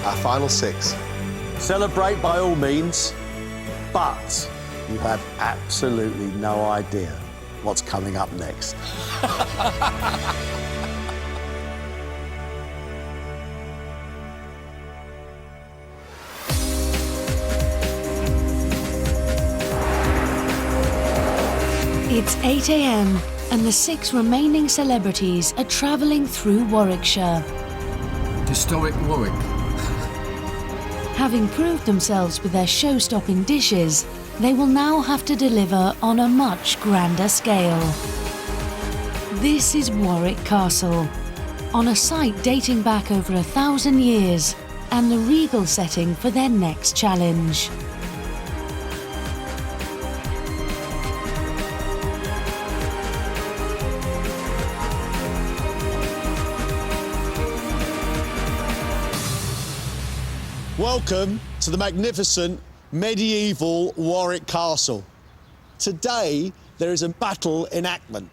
Our final 6. Celebrate by all means, but you have absolutely no idea what's coming up next. It's 8 a.m. and the 6 remaining celebrities are travelling through Warwickshire. Historic Warwick. Having proved themselves with their show-stopping dishes, they will now have to deliver on a much grander scale. This is Warwick Castle, on a site dating back over 1,000 years, and the regal setting for their next challenge. Welcome to the magnificent medieval Warwick Castle. Today, there is a battle enactment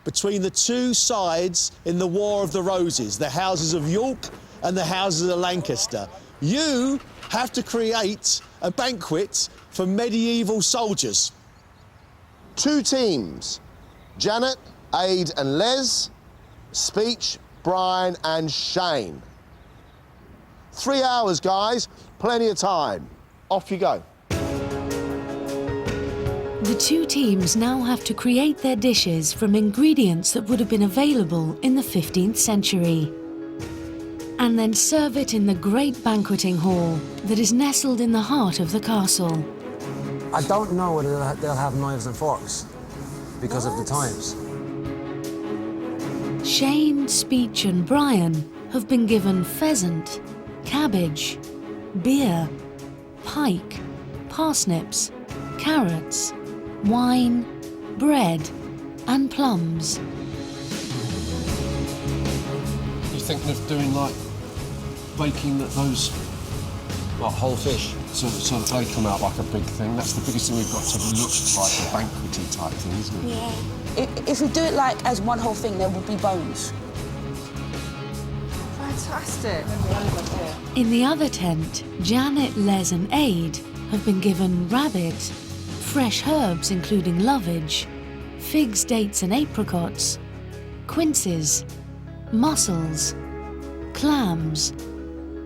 between the two sides in the War of the Roses, the houses of York and the houses of Lancaster. You have to create a banquet for medieval soldiers. 2 teams. Janet, Aid and Les. Speech, Brian and Shane. 3 hours, guys. Plenty of time. Off you go. The 2 teams now have to create their dishes from ingredients that would have been available in the 15th century, and then serve it in the great banqueting hall that is nestled in the heart of the castle. I don't know whether they'll have knives and forks because of the times. Shane, Speech and Brian have been given pheasant, cabbage, beer, pike, parsnips, carrots, wine, bread and plums. You thinking of doing like baking those Like whole fish. so that they come out like a big thing? That's the biggest thing we've got to look like a banqueting type thing, isn't it? Yeah. If we do it like as one whole thing, there would be bones. Fantastic. In the other tent, Janet, Les and Aid have been given rabbit, fresh herbs including lovage, figs, dates and apricots, quinces, mussels, clams,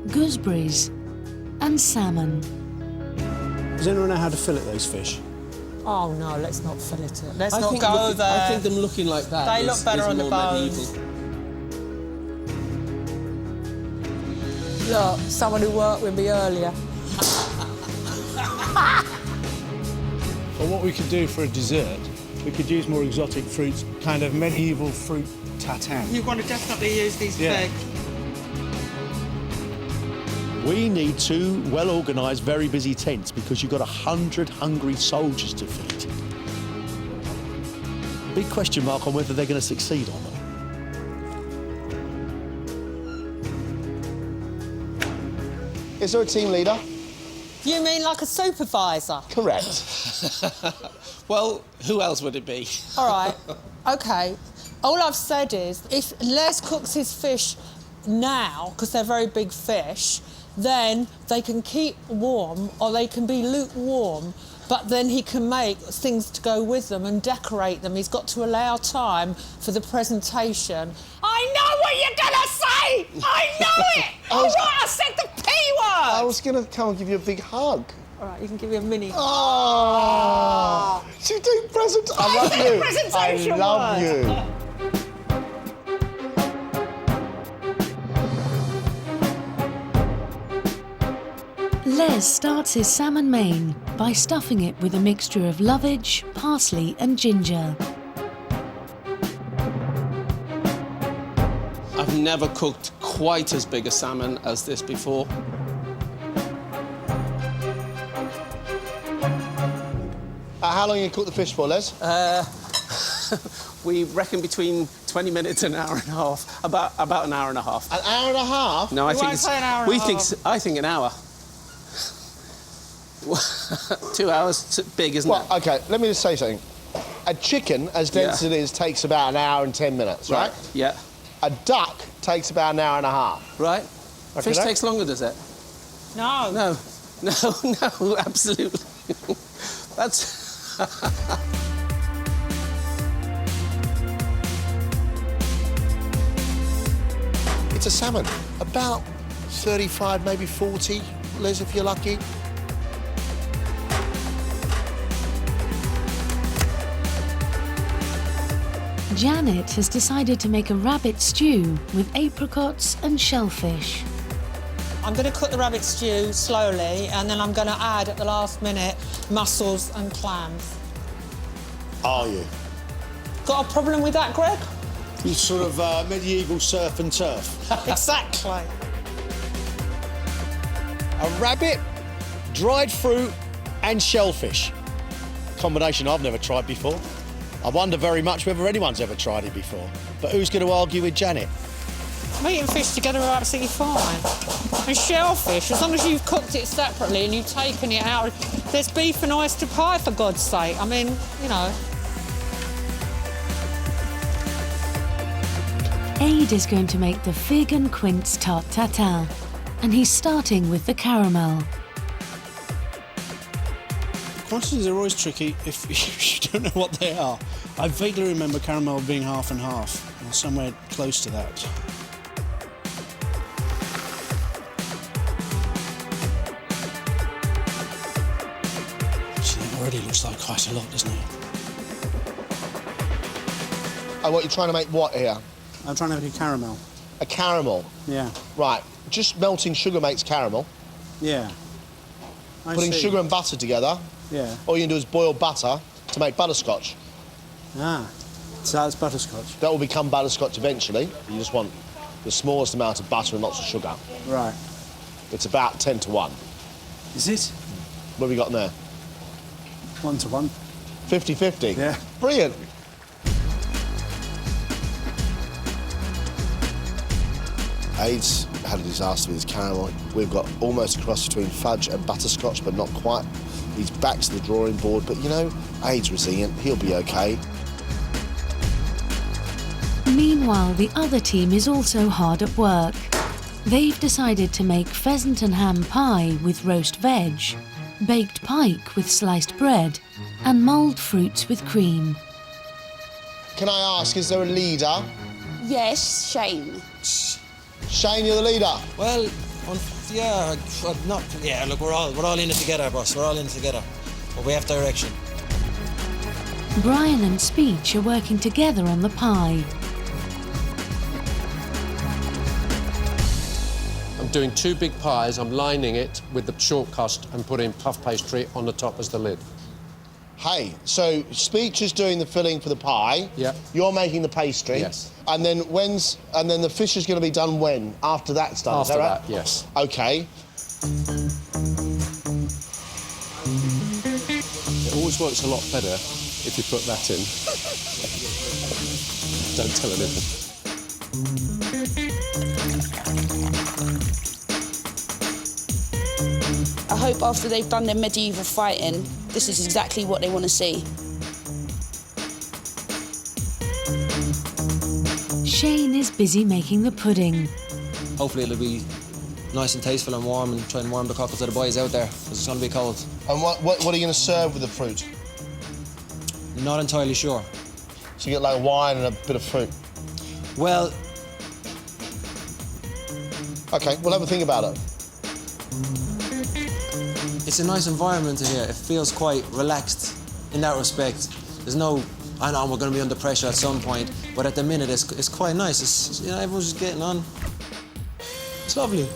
gooseberries and salmon. Does anyone know how to fillet those fish? Oh no, let's not fillet it. Let's I not think go look- there. I think them looking like that They look better on the more bones. medieval. Look, someone who worked with me earlier. Well, what we could do for a dessert, we could use more exotic fruits, kind of medieval fruit tatin. You're going to definitely use these Yeah. figs. We need 2 well-organised, very busy tents because you've got 100 hungry soldiers to feed. Big question mark on whether they're going to succeed or not. Is there a team leader? You mean like a supervisor? Correct. Well, who else would it be? All right, OK. All I've said is, if Les cooks his fish now, because they're very big fish, then they can keep warm or they can be lukewarm, but then he can make things to go with them and decorate them. He's got to allow time for the presentation. I know what you're gonna say! I know it! All right, I said the P word! I was going to come and give you a big hug. All right, you can give me a mini. Oh! She did present. I love did you. presentation I love word. you. Les starts his salmon main by stuffing it with a mixture of lovage, parsley and ginger. I've never cooked quite as big a salmon as this before. How long you cook the fish for, Les? We reckon between 20 minutes and an hour and a half. About an hour and a half. An hour and a half? No, I You think won't it's... say an hour and a half. I think an hour. 2 hours, big, isn't Well, it? OK, let me just say something. A chicken, as dense as it is, takes about an hour and 10 minutes, right? Yeah. A duck takes about an hour and a half. Right. Okay, Fish that- takes longer, does it? No. No, no, absolutely. That's... It's a salmon, about 35, maybe 40, Liz, if you're lucky. Janet has decided to make a rabbit stew with apricots and shellfish. I'm going to cook the rabbit stew slowly, and then I'm going to add, at the last minute, mussels and clams. Are you? Got a problem with that, Greg? You sort of medieval surf and turf. Exactly. A rabbit, dried fruit and shellfish. Combination I've never tried before. I wonder very much whether anyone's ever tried it before. But who's going to argue with Janet? Meat and fish together are absolutely fine. And shellfish, as long as you've cooked it separately and you've taken it out, there's beef and oyster pie, for God's sake. I mean, you know. Aid is going to make the fig and quince tarte tatin, and he's starting with the caramel. Quantities are always tricky if you don't know what they are. I vaguely remember caramel being half and half, or somewhere close to that. Actually, that already looks like quite a lot, doesn't it? Oh, what, you're trying to make what here? I'm trying to make a caramel. A caramel? Yeah. Right, just melting sugar makes caramel. Yeah. Putting sugar and butter together. Yeah. All you can do is boil butter to make butterscotch. Ah, so that's butterscotch. That will become butterscotch eventually. You just want the smallest amount of butter and lots of sugar. Right. It's about 10 to 1. Is it? What have we got in there? 1 to 1. 50-50? Yeah. Brilliant. Aid's had a disaster with his caramel. We've got almost a cross between fudge and butterscotch, but not quite. He's back to the drawing board, but you know, Aid's resilient. He'll be okay. Meanwhile, the other team is also hard at work. They've decided to make pheasant and ham pie with roast veg, baked pike with sliced bread, and mulled fruits with cream. Can I ask, is there a leader? Yes, Shane. Shane, you're the leader. Well, yeah, not. Yeah, look, we're all in it together, boss. We're all in it together, but we have direction. Brian and Speech are working together on the pie. I'm doing 2 big pies. I'm lining it with the chalk crust and putting puff pastry on the top as the lid. Hey, so Speech is doing the filling for the pie. Yep. You're making the pastry. Yes. And then the fish is going to be done when? After that's done, After is that right? that, yes. Okay. It always works a lot better if you put that in. Don't tell anyone. I hope after they've done their medieval fighting, this is exactly what they want to see. Shane is busy making the pudding. Hopefully it'll be nice and tasteful and warm, and try and warm the cockles of the boys out there, because it's going to be cold. And what are you going to serve with the fruit? Not entirely sure. So you get like wine and a bit of fruit? Well, OK, we'll have a think about it. it's a nice environment here. It feels quite relaxed in that respect. There's no, I know we're going to be under pressure at some point, but at the minute it's quite nice. It's, you know, everyone's just getting on. It's lovely.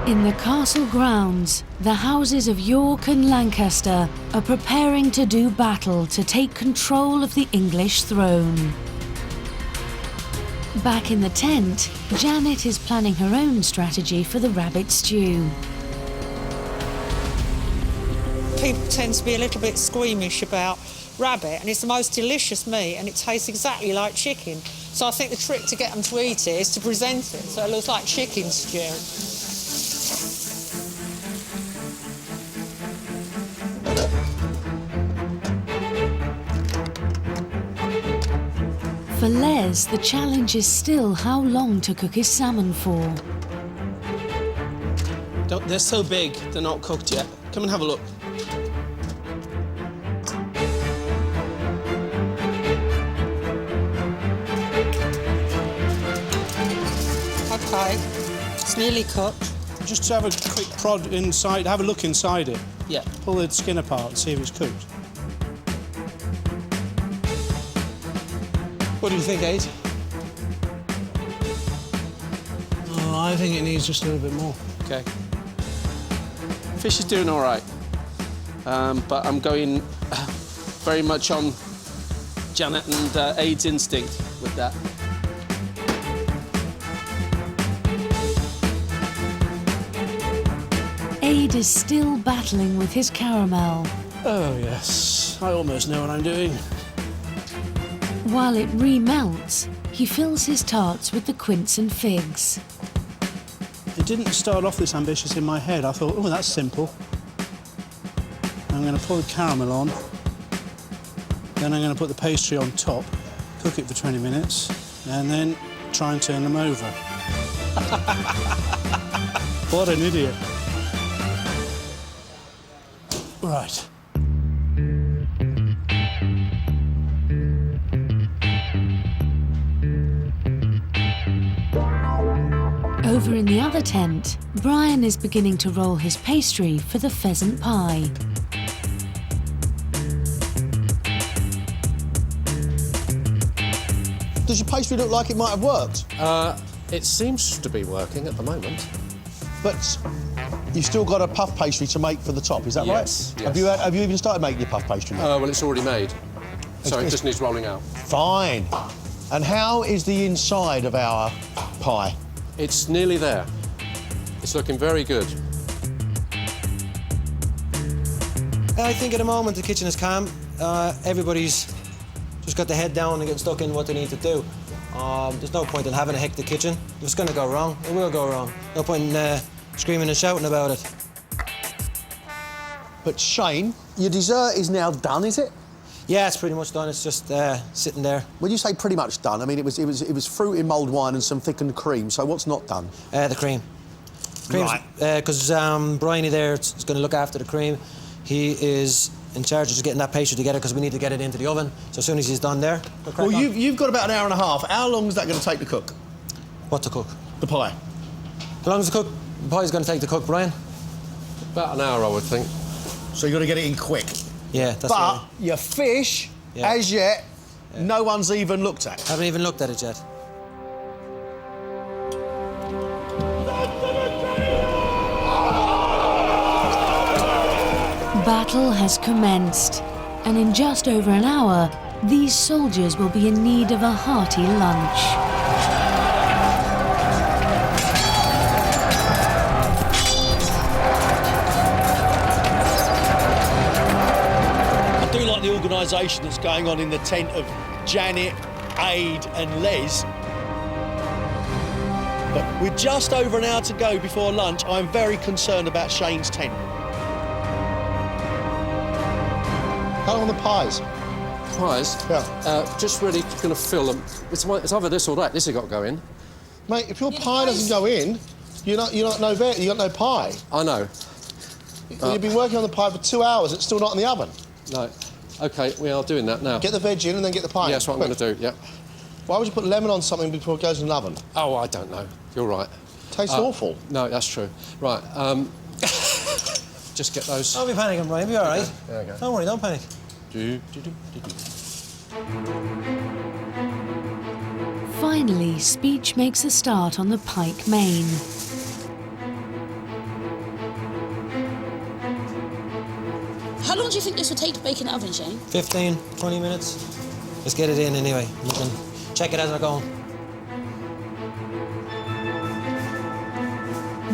In the castle grounds, the houses of York and Lancaster are preparing to do battle to take control of the English throne. Back in the tent, Janet is planning her own strategy for the rabbit stew. People tend to be a little bit squeamish about rabbit, and it's the most delicious meat, and it tastes exactly like chicken. So I think the trick to get them to eat it is to present it so it looks like chicken stew. For Les, the challenge is still how long to cook his salmon for. They're so big, they're not cooked yet. Come and have a look. OK, it's nearly cooked. Just have a quick prod inside, have a look inside it. Yeah. Pull the skin apart and see if it's cooked. What do you think, Aid? Oh, I think it needs just a little bit more. OK. Fish is doing all right. But I'm going very much on Janet and Aid's instinct with that. Aid is still battling with his caramel. Oh, yes. I almost know what I'm doing. While it remelts, he fills his tarts with the quince and figs. It didn't start off this ambitious in my head. I thought, oh, that's simple. I'm going to pour the caramel on. Then I'm going to put the pastry on top, cook it for 20 minutes, and then try and turn them over. What an idiot. Right. Over in the other tent, Brian is beginning to roll his pastry for the pheasant pie. Does your pastry look like it might have worked? It seems to be working at the moment. But you've still got a puff pastry to make for the top, is that Yes, right? yes. Have you even started making your puff pastry now? Well, it's already made, so it just needs rolling out. Fine. And how is the inside of our pie? It's nearly there. It's looking very good. I think at the moment the kitchen is calm. Everybody's just got their head down and getting stuck in what they need to do. There's no point in having a hectic kitchen. If it's going to go wrong, it will go wrong. No point in screaming and shouting about it. But Shane, your dessert is now done, is it? Yeah, it's pretty much done. It's just sitting there. When you say pretty much done, I mean it was fruit in mulled wine and some thickened cream. So what's not done? The cream. Right. Because Bryony there is going to look after the cream. He is in charge of just getting that pastry together because we need to get it into the oven. So as soon as he's done there, we'll crack Well, on. you've got about an hour and a half. How long is that going to take to cook? What to cook? The pie. How long is the pie's going to take to cook, Brian? About an hour, I would think. So you've got to get it in quick. Yeah, that's But right. your fish, as yet, no one's even looked at. Haven't even looked at it yet. Battle has commenced, and in just over an hour, these soldiers will be in need of a hearty lunch. I do like the organisation that's going on in the tent of Janet, Aid and Les. But with just over an hour to go before lunch, I'm very concerned about Shane's tent. How long are the pies? Pies? Yeah. Just really going to fill them. It's either this or that. This has got to go in. Mate, if your pie doesn't go in, you're not no pie. I know. You've been working on the pie for 2 hours, it's still not in the oven. No. OK, we are doing that now. Get the veg in and then get the pie. Yeah, that's what I'm going to do, yeah. Why would you put lemon on something before it goes in the oven? Oh, I don't know. You're right. Tastes awful. No, that's true. Right, just get those. Don't be panicking, Brian. Be all right. There we go. Don't worry, don't panic. Finally, speech makes a start on the pike main. How long do you think this will take to bake in the oven, Shane? 15, 20 minutes. Let's get it in anyway. We can check it as we're going.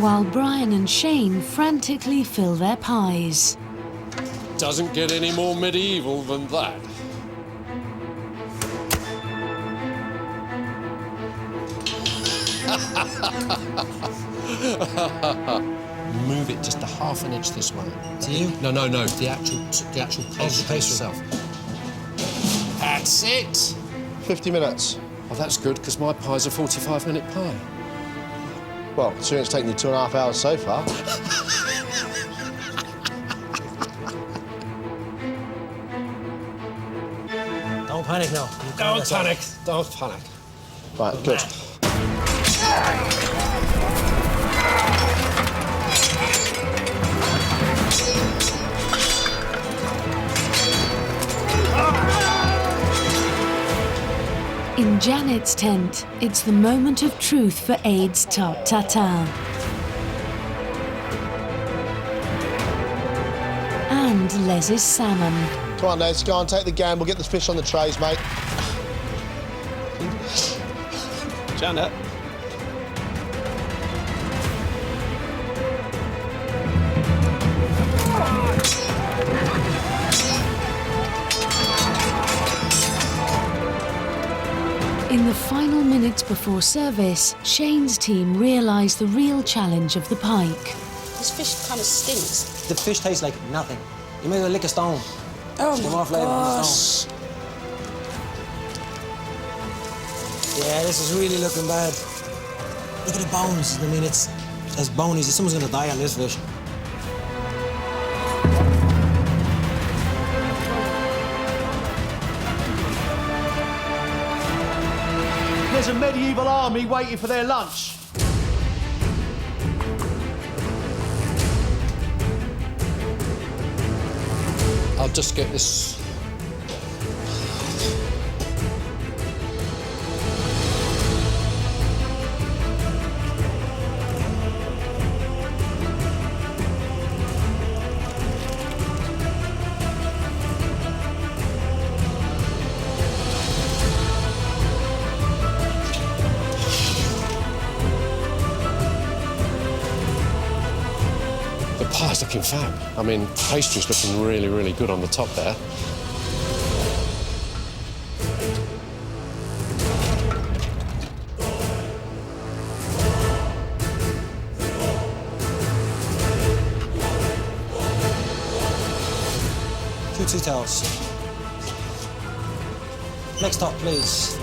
While Brian and Shane frantically fill their pies. Doesn't get any more medieval than that. Move it just a half an inch this way. To you? No, the actual pastry itself. That's it. 50 minutes. Oh, that's good, because my pie's a 45-minute pie. Well, considering it's taken you 2.5 hours so far. Don't panic now. Don't panic. Don't panic. Right, good. In Janet's tent, it's the moment of truth for Aide's tarte tatin. And Les's salmon. Come on, Les, go on, take the gamble, get the fish on the trays, mate. Janet. In the final minutes before service, Shane's team realise the real challenge of the pike. This fish kind of stinks. The fish tastes like nothing. You may as well lick a stone. Oh There's my more flavour on the gosh. stone. Yeah, this is really looking bad. Look at the bones. I mean, it's as bony as someone's gonna die on this fish. There's a medieval army waiting for their lunch. I'll just get this. The pie's looking fab. I mean, pastry's looking really, really good on the top there. Two towels. Next top, please.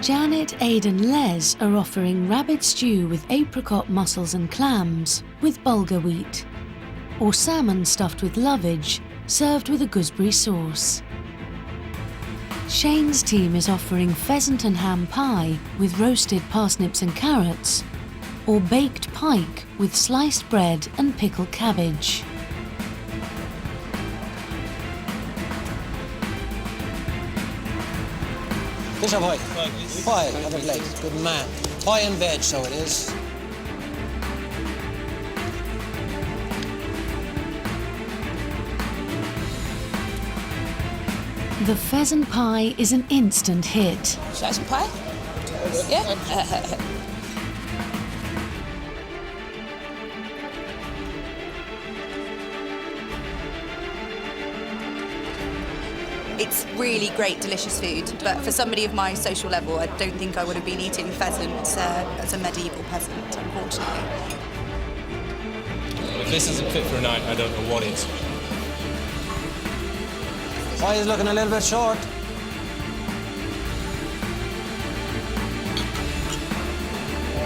Janet, Aide and Les are offering rabbit stew with apricot mussels and clams with bulgur wheat, or salmon stuffed with lovage served with a gooseberry sauce. Shane's team is offering pheasant and ham pie with roasted parsnips and carrots, or baked pike with sliced bread and pickled cabbage. Fish or pie? Pie, have a leg. Good man. Pie and veg, so it is. The pheasant pie is an instant hit. Should I have some pie? Yeah? It's really great, delicious food, but for somebody of my social level, I don't think I would have been eating pheasant as a medieval peasant, unfortunately. If this isn't fit for a night, I don't know what is. Pie is looking a little bit short.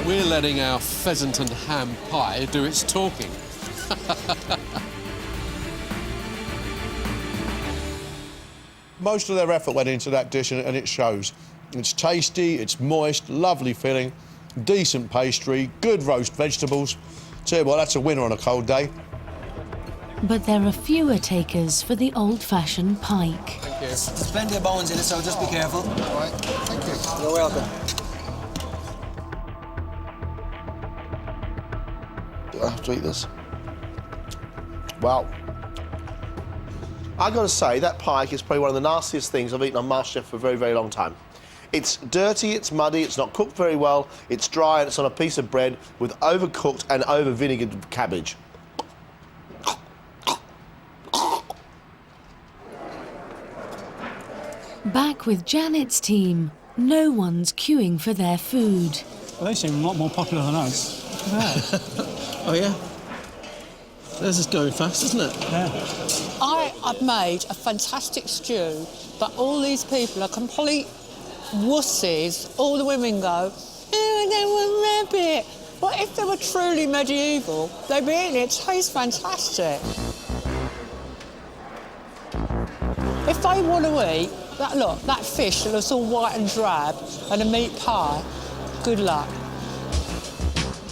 We're letting our pheasant and ham pie do its talking. Most of their effort went into that dish and it shows. It's tasty, it's moist, lovely filling, decent pastry, good roast vegetables. Tell you what, that's a winner on a cold day. But there are fewer takers for the old-fashioned pike. Thank you. There's plenty of bones in it, so just be careful. All right, thank you. You're welcome. Do I have to eat this? Wow. I got to say, that pike is probably one of the nastiest things I've eaten on Masterchef for a very, very long time. It's dirty, it's muddy, it's not cooked very well, it's dry, and it's on a piece of bread with overcooked and over-vinegared cabbage. Back with Janet's team, no one's queuing for their food. Well, they seem a lot more popular than us. Oh, yeah? This is going fast, isn't it? Yeah. I've made a fantastic stew, but all these people are complete wussies. All the women go, oh, they want rabbit. But if they were truly medieval, they'd be eating it. It tastes fantastic. If they want to eat, that fish that looks all white and drab and a meat pie, good luck.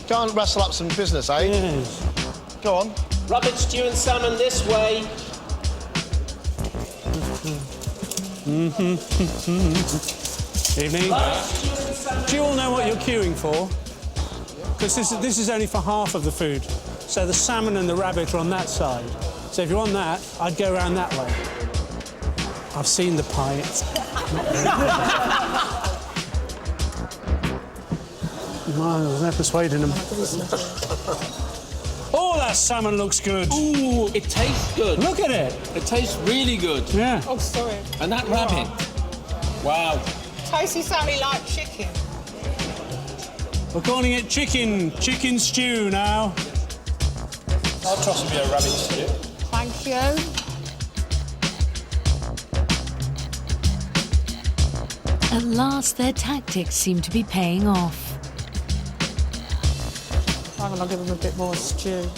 Go and wrestle up some business, eh? Yes. Go on. Rabbit stew and salmon this way. Evening. Do you all know what you're queuing for? Because this is only for half of the food. So the salmon and the rabbit are on that side. So if you want that, I'd go around that way. I've seen the pie. It's not very good. No, there's no persuading them. Oh, that salmon looks good. Ooh, it tastes good. Look at it. It tastes really good. Yeah. Oh, sorry. And that rabbit. Wow. Tasty sounding like chicken. We're calling it chicken stew now. I'll toss a bit of rabbit stew. Thank you. At last, their tactics seem to be paying off. I'm going to give them a bit more stew.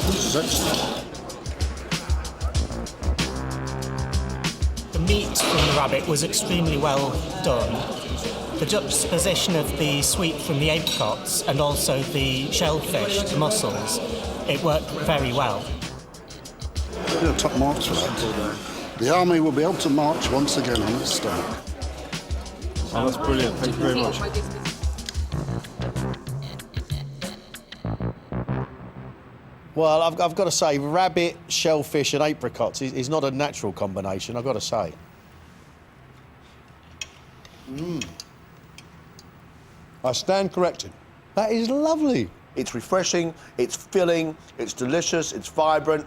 This is excellent. The meat from the rabbit was extremely well done. The juxtaposition of the sweet from the apricots and also the shellfish, the mussels, it worked very well. Yeah, top marks for that. The army will be able to march once again on its stomach. Oh, that's brilliant. Thank you very much. Well, I've got to say, rabbit, shellfish and apricots is not a natural combination, I've got to say. I stand corrected. That is lovely. It's refreshing, it's filling, it's delicious, it's vibrant.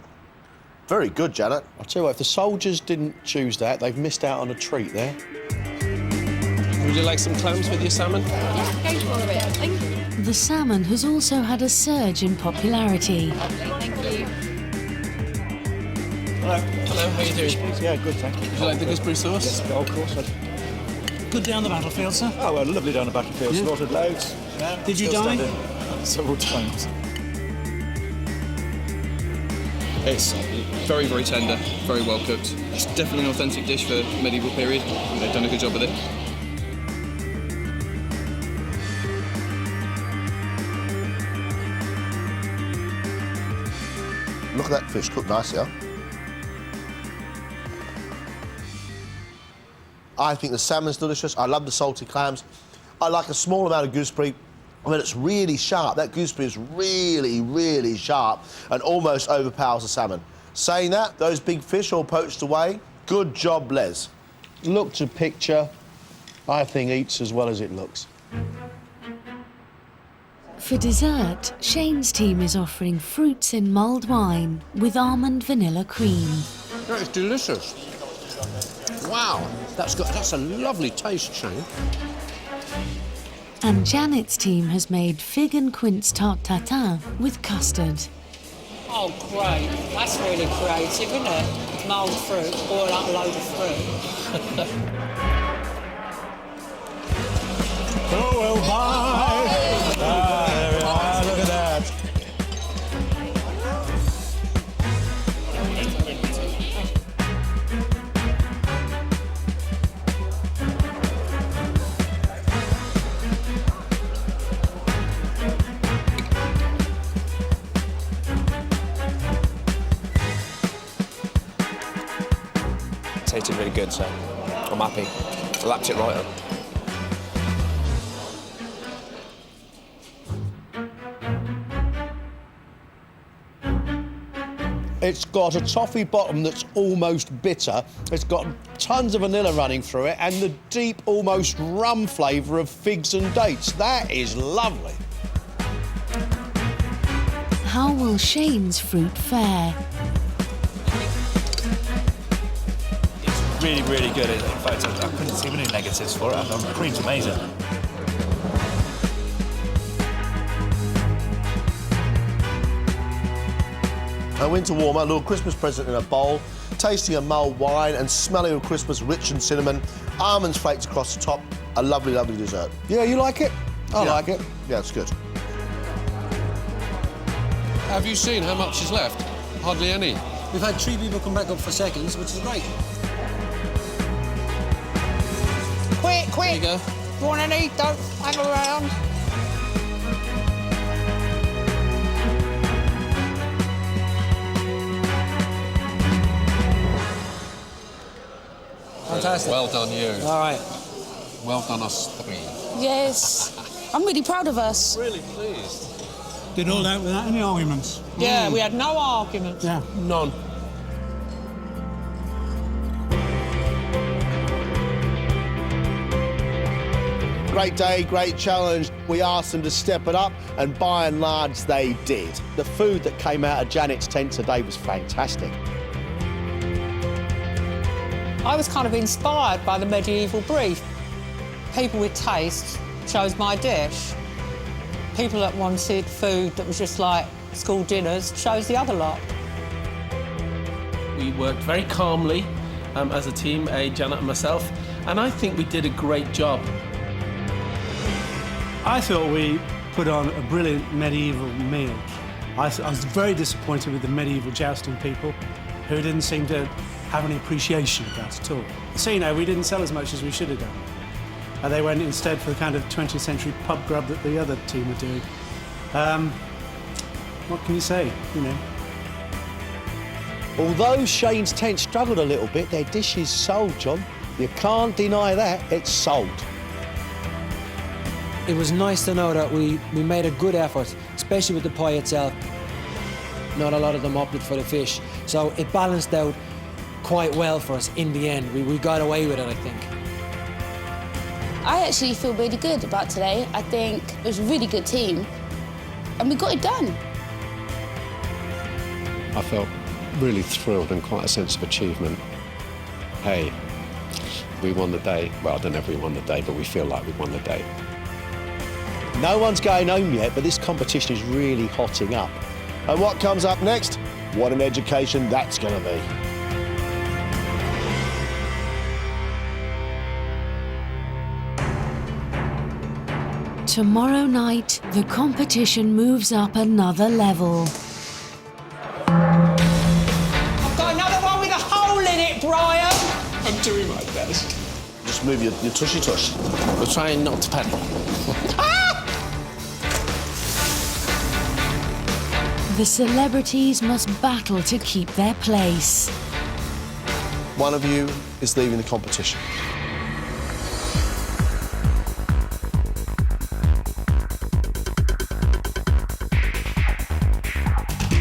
Very good, Janet. I'll tell you what, if the soldiers didn't choose that, they've missed out on a treat there. Would you like some clams with your salmon? Yeah, go for it. Thank you. The salmon has also had a surge in popularity. Thank you. Hello, how are you doing? Yeah, good, thank you. Would you like the gooseberry sauce? Yes, of course. Good day on the battlefield, sir. Oh, well, lovely down the battlefield. Yeah. Slaughtered loads. Yeah, Did you still die? standing. Several times. It's very, very tender, very well cooked. It's definitely an authentic dish for medieval period. I think they've done a good job with it. Look at that fish cooked nicely, huh? I think the salmon's delicious. I love the salty clams. I like a small amount of gooseberry. I mean, it's really sharp. That gooseberry is really, really sharp and almost overpowers the salmon. Saying that, those big fish all poached away. Good job, Les. Look to picture, I think eats as well as it looks. For dessert, Shane's team is offering fruits in mulled wine with almond vanilla cream. That is delicious. Wow, that's a lovely taste, Shane. And Janet's team has made fig and quince tarte tatin with custard. Oh, great. That's really creative, isn't it? Mulled fruit, boil up a load of fruit. Oh, well, bye. There we are, look at that. Tasted really good, so I'm happy. I lapped it right up. It's got a toffee bottom that's almost bitter. It's got tons of vanilla running through it and the deep, almost rum flavour of figs and dates. That is lovely. How will Shane's fruit fare? It's really, really good. In fact, I couldn't see any negatives for it. The cream's amazing. A winter warmer, a little Christmas present in a bowl, tasting a mulled wine and smelling of Christmas, rich and cinnamon, almonds flaked across the top. A lovely, lovely dessert. Yeah, you like it? I Yeah. like it. Yeah, it's good. Have you seen how much is left? Hardly any. We've had 3 people come back up for seconds, which is great. Quick, quick! There you go. You want any? Don't hang around. Fantastic. Well done, you. All right. Well done, us 3. Yes. I'm really proud of us. Really pleased. Did all that without any arguments. Yeah, we had no arguments. Yeah. None. Great day, great challenge. We asked them to step it up, and by and large, they did. The food that came out of Janet's tent today was fantastic. I was kind of inspired by the medieval brief. People with taste chose my dish. People that wanted food that was just like school dinners chose the other lot. We worked very calmly as a team, Janet and myself, and I think we did a great job. I thought we put on a brilliant medieval meal. I was very disappointed with the medieval jousting people who didn't seem to have any appreciation of that at all. So, you know, we didn't sell as much as we should have done. And they went instead for the kind of 20th century pub grub that the other team were doing. What can you say, you know? Although Shane's tent struggled a little bit, their dishes sold, John. You can't deny that, it's sold. It was nice to know that we made a good effort, especially with the pie itself. Not a lot of them opted for the fish, so it balanced out quite well for us in the end. We got away with it, I think. I actually feel really good about today. I think it was a really good team, and we got it done. I felt really thrilled and quite a sense of achievement. Hey, we won the day. Well, I don't know if we won the day, but we feel like we won the day. No one's going home yet, but this competition is really hotting up. And what comes up next? What an education that's going to be. Tomorrow night, the competition moves up another level. I've got another one with a hole in it, Brian. I'm doing my best. Just move your tushy tush. We're trying not to panic. The celebrities must battle to keep their place. One of you is leaving the competition.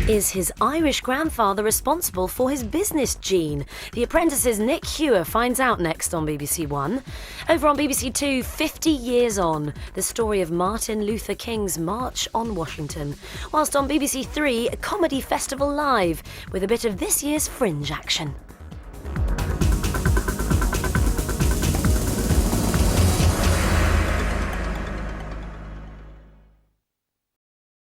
Is his Irish grandfather responsible for his business gene? The Apprentice's Nick Hewer finds out next on BBC1. Over on BBC2, 50 years on, the story of Martin Luther King's March on Washington. Whilst on BBC3, Comedy Festival Live, with a bit of this year's Fringe action.